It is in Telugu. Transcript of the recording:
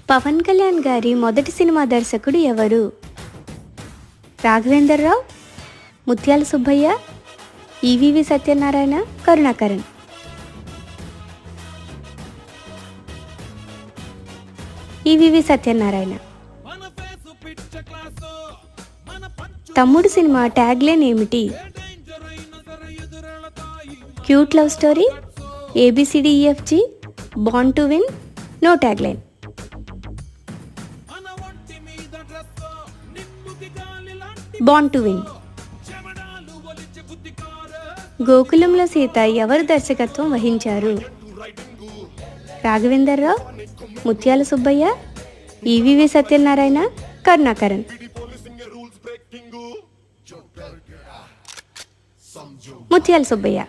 పవన్ కళ్యాణ్ గారి మొదటి సినిమా దర్శకుడు ఎవరు? రాఘవేంద్రరావు, ముత్యాల సుబ్బయ్య, ఈవీవి సత్యనారాయణ, కరుణాకరన్. ఈవీవి సత్యనారాయణ. తమ్ముడు సినిమా ట్యాగ్లైన్ ఏమిటి? Cute love story, ABCDEFG, bond to win, no tagline. Bond to win. గోకులంలో సీత ఎవరు దర్శకత్వం వహించారు? రాఘవేంద్రరావు, ముత్యాల సుబ్బయ్య, ఈవీవి సత్యనారాయణ, కరుణాకరన్. ముత్యాల సుబ్బయ్య.